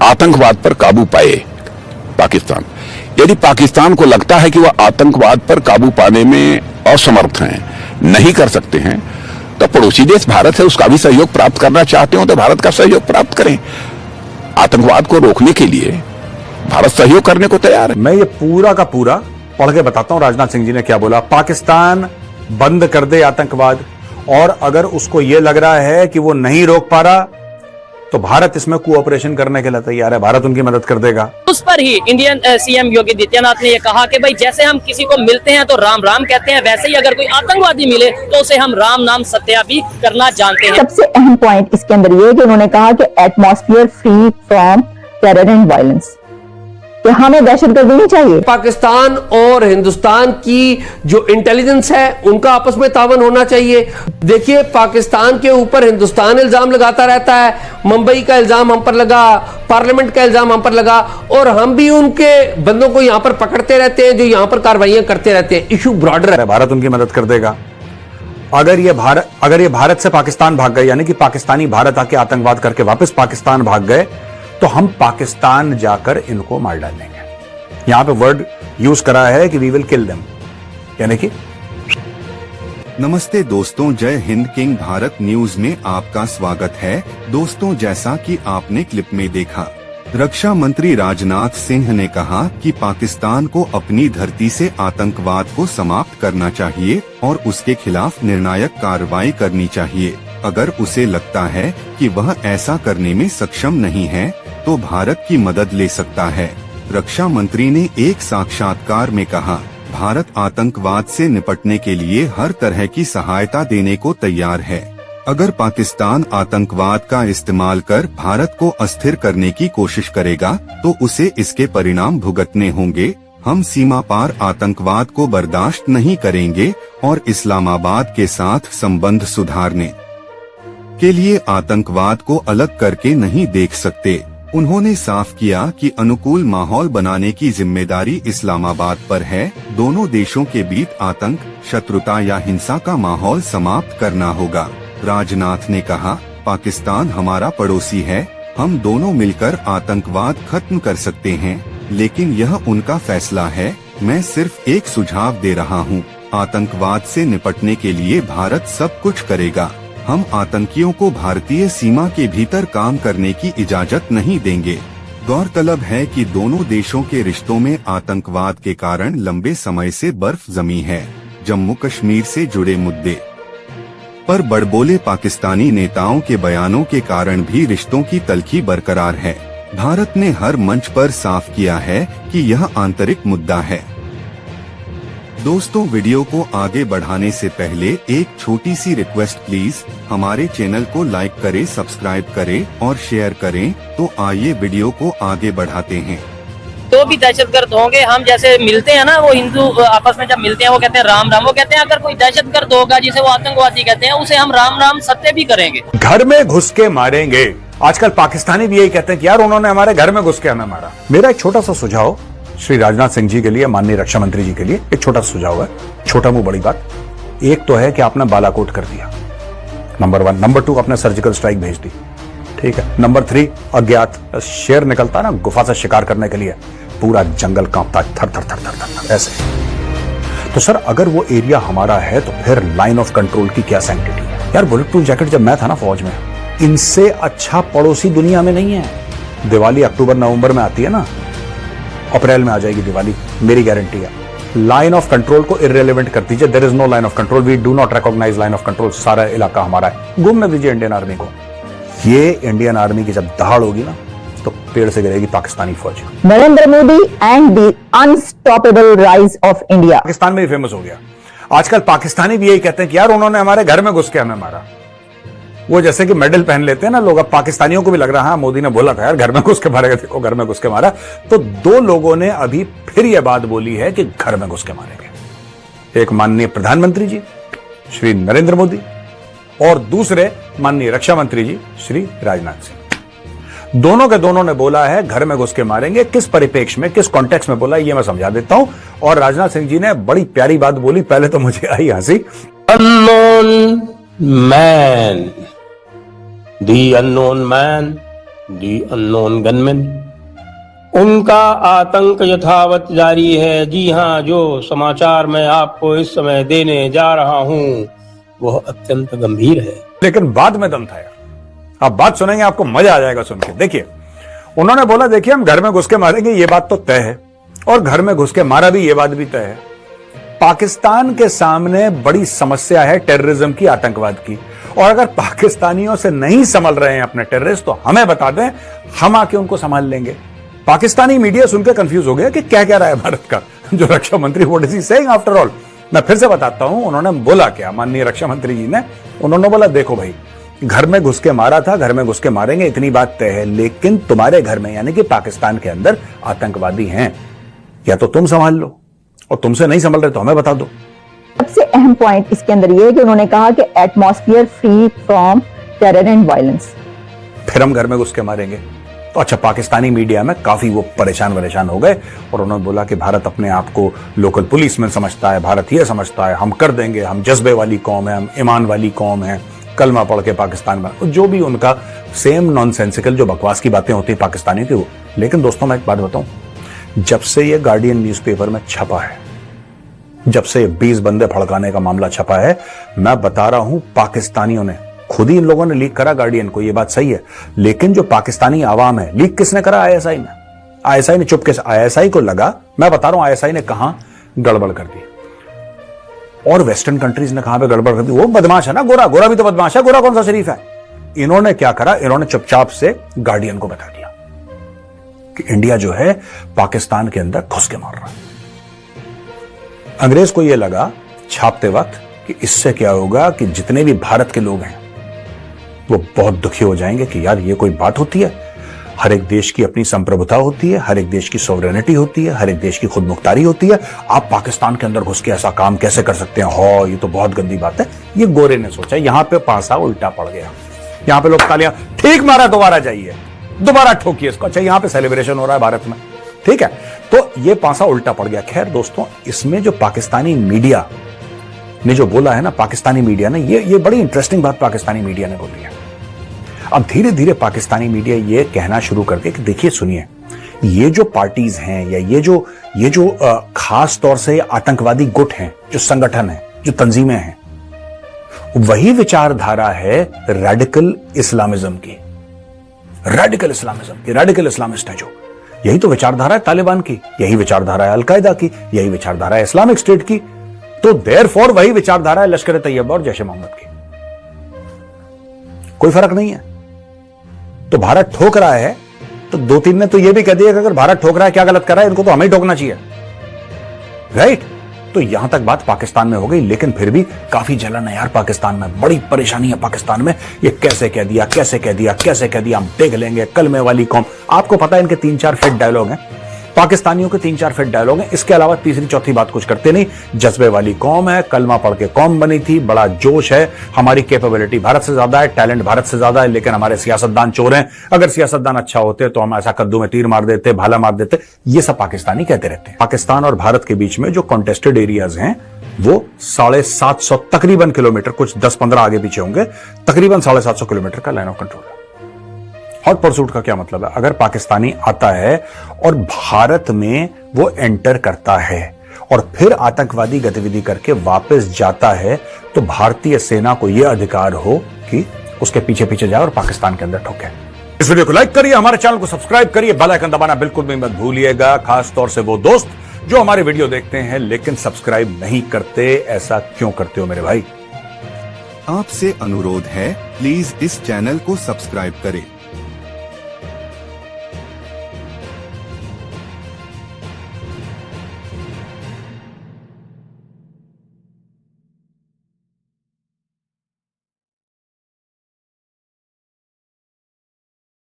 आतंकवाद पर काबू पाए पाकिस्तान। यदि पाकिस्तान को लगता है कि वह आतंकवाद पर काबू पाने में असमर्थ हैं, नहीं कर सकते हैं, तो पड़ोसी देश भारत से उसका भी सहयोग प्राप्त करना चाहते हो तो भारत का सहयोग प्राप्त करें। आतंकवाद को रोकने के लिए भारत सहयोग करने को तैयार है। मैं ये पूरा का पूरा पढ़ के बताता हूं राजनाथ सिंह जी ने क्या बोला। पाकिस्तान बंद कर दे आतंकवाद, और अगर उसको यह लग रहा है कि वो नहीं रोक पा रहा तो भारत इसमें कोऑपरेशन करने के लिए तैयार है, भारत उनकी मदद कर देगा। उस पर ही इंडियन सीएम योगी आदित्यनाथ ने यह कहा कि भाई जैसे हम किसी को मिलते हैं तो राम राम कहते हैं, वैसे ही अगर कोई आतंकवादी मिले तो उसे हम राम नाम सत्या भी करना जानते हैं। सबसे अहम पॉइंट इसके अंदर ये कि उन्होंने कहा कि atmosphere free from terror and violence, कि हमें दहशतगर्दी नहीं चाहिए। पाकिस्तान और हिंदुस्तान की जो इंटेलिजेंस है उनका आपस में तावन होना चाहिए। देखिए, पाकिस्तान के ऊपर हिंदुस्तान इल्जाम लगाता रहता है, मुंबई का इल्जाम हम पर लगा, पार्लियामेंट का इल्जाम हम पर लगा, और हम भी उनके बंदों को यहां पर पकड़ते रहते हैं जो यहां पर कार्रवाइयां करते रहते हैं। इशू ब्रॉडर है, भारत उनकी मदद कर देगा। अगर ये भारत से पाकिस्तान भाग गए, यानी कि पाकिस्तानी भारत आके आतंकवाद करके वापस पाकिस्तान भाग गए, तो हम पाकिस्तान जाकर इनको मार डालेंगे। यहां पे वर्ड यूज करा है कि वी विल किल देम, यानी कि। नमस्ते दोस्तों, जय हिंद किंग भारत न्यूज में आपका स्वागत है। दोस्तों, जैसा कि आपने क्लिप में देखा, रक्षा मंत्री राजनाथ सिंह ने कहा कि पाकिस्तान को अपनी धरती से आतंकवाद को समाप्त करना चाहिए और उसके खिलाफ निर्णायक कार्रवाई करनी चाहिए। अगर उसे लगता है कि वह ऐसा करने में सक्षम नहीं है तो भारत की मदद ले सकता है। रक्षा मंत्री ने एक साक्षात्कार में कहा, भारत आतंकवाद से निपटने के लिए हर तरह की सहायता देने को तैयार है। अगर पाकिस्तान आतंकवाद का इस्तेमाल कर भारत को अस्थिर करने की कोशिश करेगा तो उसे इसके परिणाम भुगतने होंगे। हम सीमा पार आतंकवाद को बर्दाश्त नहीं करेंगे और इस्लामाबाद के साथ संबंध सुधारने के लिए आतंकवाद को अलग करके नहीं देख सकते। उन्होंने साफ किया कि अनुकूल माहौल बनाने की जिम्मेदारी इस्लामाबाद पर है। दोनों देशों के बीच आतंक, शत्रुता या हिंसा का माहौल समाप्त करना होगा। राजनाथ ने कहा, पाकिस्तान हमारा पड़ोसी है, हम दोनों मिलकर आतंकवाद खत्म कर सकते हैं, लेकिन यह उनका फैसला है। मैं सिर्फ एक सुझाव दे रहा हूँ, आतंकवाद से निपटने के लिए भारत सब कुछ करेगा। हम आतंकियों को भारतीय सीमा के भीतर काम करने की इजाजत नहीं देंगे। गौरतलब है कि दोनों देशों के रिश्तों में आतंकवाद के कारण लंबे समय से बर्फ जमी है। जम्मू कश्मीर से जुड़े मुद्दे पर बड़बोले पाकिस्तानी नेताओं के बयानों के कारण भी रिश्तों की तल्खी बरकरार है। भारत ने हर मंच पर साफ किया है कि यह आंतरिक मुद्दा है। दोस्तों, वीडियो को आगे बढ़ाने से पहले एक छोटी सी रिक्वेस्ट, प्लीज हमारे चैनल को लाइक करें, सब्सक्राइब करें और शेयर करें। तो आइए वीडियो को आगे बढ़ाते हैं। तो भी दहशतगर्द होंगे, हम जैसे मिलते हैं ना, वो हिंदू आपस में जब मिलते हैं वो कहते हैं राम राम, वो कहते हैं अगर कोई दहशतगर्द होगा जिसे वो आतंकवादी कहते हैं उसे हम राम राम सत्य भी करेंगे, घर में घुस के मारेंगे। आजकल पाकिस्तानी भी यही कहते हैं कि यार उन्होंने हमारे घर में घुस के हमें मारा। मेरा एक छोटा सा सुझाव श्री राजनाथ सिंह जी के लिए, माननीय रक्षा मंत्री जी के लिए एक छोटा सा सुझाव है, छोटा मुंह बड़ी बात। एक तो है कि आपने बालाकोट कर दिया, नंबर 1। नंबर 2, आपने सर्जिकल स्ट्राइक भेज दी, ठीक है। नंबर 3, अज्ञात शेर निकलता ना गुफा से शिकार करने के लिए, पूरा जंगल कांपता थर थर थर थर थर ऐसे। तो सर, अगर वो एरिया हमारा है तो फिर लाइन ऑफ कंट्रोल की क्या सैंक्टिटी है यार। बुलेट प्रूफ जैकेट जब मैं था ना फौज में, इनसे अच्छा पड़ोसी दुनिया में नहीं है। दिवाली अक्टूबर नवंबर में आती है ना, अप्रैल में आ जाएगी दिवाली, मेरी गारंटी है। लाइन ऑफ कंट्रोल को इररिलेवेंट कर दीजिए। There is no line of control, we do not recognise line of control. सारा इलाका हमारा है, घूमने दीजिए इंडियन आर्मी को। ये इंडियन आर्मी की जब दहाड़ होगी ना तो पेड़ से गिरेगी पाकिस्तानी फौज। Narendra Modi and the unstoppable rise of India Pakistan में भी फेमस हो गया। आजकल पाकिस्तानी भी यही कहते हैं कि यार उन्होंने हमारे घर में घुस के हमें मारा। वो जैसे कि मेडल पहन लेते हैं ना लोग, अब पाकिस्तानियों को भी लग रहा है, हाँ मोदी ने बोला था यार घर में घुस के मारेगा, देखो घर में घुस के मारा। तो 2 लोगों ने अभी फिर यह बात बोली है कि घर में घुस के मारेंगे। एक माननीय प्रधानमंत्री जी श्री नरेंद्र मोदी और दूसरे माननीय रक्षा मंत्री जी श्री राजनाथ सिंह। दोनों के दोनों ने बोला है घर में घुस के मारेंगे। किस परिप्रेक्ष्य में, किस कॉन्टेक्स्ट में बोला ये मैं समझा देता हूं। और राजनाथ सिंह जी ने बड़ी प्यारी बात बोली, पहले तो मुझे आई हंसी। unknown man, the unknown man the unknown gunman. उनका आतंक यथावत जारी है। जी हां, जो समाचार मैं आपको इस समय देने जा रहा हूं वह अत्यंत गंभीर है। लेकिन बाद में दम था यार। आप बात सुनेंगे, आपको मजा आ जाएगा सुन के। देखिए, उन्होंने बोला देखिए हम घर में घुस के मारेंगे, ये बात तो तय है, और घर में घुस के मारा भी, ये बात भी तय है। पाकिस्तान के सामने बड़ी समस्या है टेररिज्म की, आतंकवाद की, और अगर पाकिस्तानियों से नहीं संभल रहे हैं अपने टेररिस्ट तो हमें बता दें, हम आके उनको संभाल लेंगे। पाकिस्तानी मीडिया सुनकर कंफ्यूज हो गया कि क्या कह रहा है भारत का जो रक्षा मंत्री, what is he saying after all. मैं फिर से बताता हूं उन्होंने बोला क्या। माननीय रक्षा मंत्री जी ने, उन्होंने बोला देखो भाई, घर में घुस के मारा था, घर में घुस के मारेंगे, इतनी बात तय है, लेकिन तुम्हारे घर में यानी कि पाकिस्तान के अंदर आतंकवादी हैं, या तो तुम संभाल लो, और तुमसे नहीं संभल रहे तो हमें बता दो। सबसे अहम पॉइंट इसके अंदर ये है कि उन्होंने कहा कि atmosphere free from terror and violence. फिर हम घर में घुस के मारेंगे। तो अच्छा, पाकिस्तानी मीडिया में काफी वो परेशान हो गए, और उन्होंने बोला कि भारत अपने आप को लोकल पुलिसमैन समझता है, भारत ये समझता है हम कर देंगे, हम जज्बे वाली कौम है, हम ईमान वाली कौम है, कलमा पढ़ के पाकिस्तान में, जो भी उनका सेम नॉनसेंसिकल जो बकवास की बातें होती है पाकिस्तानियों की वो। लेकिन दोस्तों मैं एक बात बताऊं, जब से ये गार्डियन न्यूज़पेपर में छपा है, जब से 20 बंदे फड़काने का मामला छपा है, मैं बता रहा हूं पाकिस्तानियों ने, खुद ही इन लोगों ने लीक करा गार्डियन को, ये बात सही है, लेकिन जो पाकिस्तानी आवाम है, लीक किसने करा? आईएसआई ने। आईएसआई ने चुपके से, आईएसआई को लगा, मैं बता रहा हूं आईएसआई ने कहां गड़बड़ कर दी, और वेस्टर्न कंट्रीज ने कहां पे गड़बड़ कर दी। वो बदमाश है ना, गोरा, गोरा भी तो बदमाश है, गोरा कौन सा शरीफ है। इन्होंने क्या करा, इन्होंने चुपचाप से गार्डियन को बता दिया कि इंडिया जो है पाकिस्तान के अंदर घुस के मार रहा है। अंग्रेज को यह लगा छापते वक्त कि इससे क्या होगा कि जितने भी भारत के लोग हैं वो बहुत दुखी हो जाएंगे कि यार ये कोई बात होती है, हर एक देश की अपनी संप्रभुता होती है, हर एक देश की सोवरेनिटी होती है, हर एक देश की खुद मुख्तारी होती है, आप पाकिस्तान के अंदर घुस के ऐसा काम कैसे कर सकते हैं, हो ये तो बहुत गंदी बात है। ये गोरे ने सोचा, यहां पे पासा उल्टा पड़ गया, यहां पे लोग तालियां, ठीक मारा, दोबारा जाइए, दोबारा ठोकिए इसको। अच्छा, यहां पे सेलिब्रेशन हो रहा है भारत में, ठीक है, तो ये पासा उल्टा पड़ गया। खैर दोस्तों, इसमें जो पाकिस्तानी मीडिया ने जो बोला है ना, पाकिस्तानी मीडिया ने, ये बड़ी इंटरेस्टिंग बात पाकिस्तानी मीडिया ने बोली है। अब धीरे धीरे पाकिस्तानी मीडिया ये कहना शुरू कर दिया कि देखिए सुनिए, ये जो पार्टीज हैं या ये जो खास तौर से आतंकवादी गुट हैं, जो संगठन है, जो तंजीमें हैं, वही विचारधारा है रेडिकल इस्लामिज्म की, रेडिकल इस्लामिस्ट है जो, यही तो विचारधारा है तालिबान की, यही विचारधारा है अलकायदा की, यही विचारधारा है इस्लामिक स्टेट की, तो देयरफॉर वही विचारधारा है लश्कर तैयबा और जैश ए मोहम्मद की। कोई फर्क नहीं है। तो भारत ठोक रहा है, तो 2-3 ने तो यह भी कह दिया कि अगर भारत ठोक रहा है क्या गलत कर रहा है, इनको तो हमें ही ठोकना चाहिए, राइट। तो यहां तक बात पाकिस्तान में हो गई, लेकिन फिर भी काफी जलन है यार पाकिस्तान में, बड़ी परेशानी है पाकिस्तान में। ये कैसे कह दिया, हम देख लेंगे, कलमे वाली कौम। आपको पता है इनके 3-4 फिट डायलॉग हैं, पाकिस्तानियों के 3-4 फिट डायलॉग हैं, इसके अलावा तीसरी चौथी बात कुछ करते नहीं। जज्बे वाली कौम है, कलमा पढ़ के कौम बनी थी, बड़ा जोश है, हमारी कैपेबिलिटी भारत से ज्यादा है, टैलेंट भारत से ज्यादा है, लेकिन हमारे सियासतदान चोर हैं। अगर सियासतदान अच्छा होते तो हम ऐसा कद्दू में तीर मार देते, भाला मार देते। ये सब पाकिस्तानी कहते रहते हैं। पाकिस्तान और भारत के बीच में जो कॉन्टेस्टेड एरियाज हैं वो 750 तकरीबन किलोमीटर, कुछ 10-15 आगे पीछे होंगे, तकरीबन 750 किलोमीटर का लाइन ऑफ कंट्रोल है। हॉट परसूट का क्या मतलब है? अगर पाकिस्तानी आता है और भारत में वो एंटर करता है और फिर आतंकवादी गतिविधि करके वापस जाता है, तो भारतीय सेना को यह अधिकार हो कि उसके पीछे पीछे जाए और पाकिस्तान के अंदर ठोके। इस वीडियो को लाइक करिए, हमारे चैनल को सब्सक्राइब करिए, बेल आइकन दबाना बिल्कुल भी मत भूलिएगा। खास तौर से वो दोस्त जो हमारे वीडियो देखते हैं लेकिन सब्सक्राइब नहीं करते, ऐसा क्यों करते हो मेरे भाई? आपसे अनुरोध है, प्लीज इस चैनल को सब्सक्राइब करें।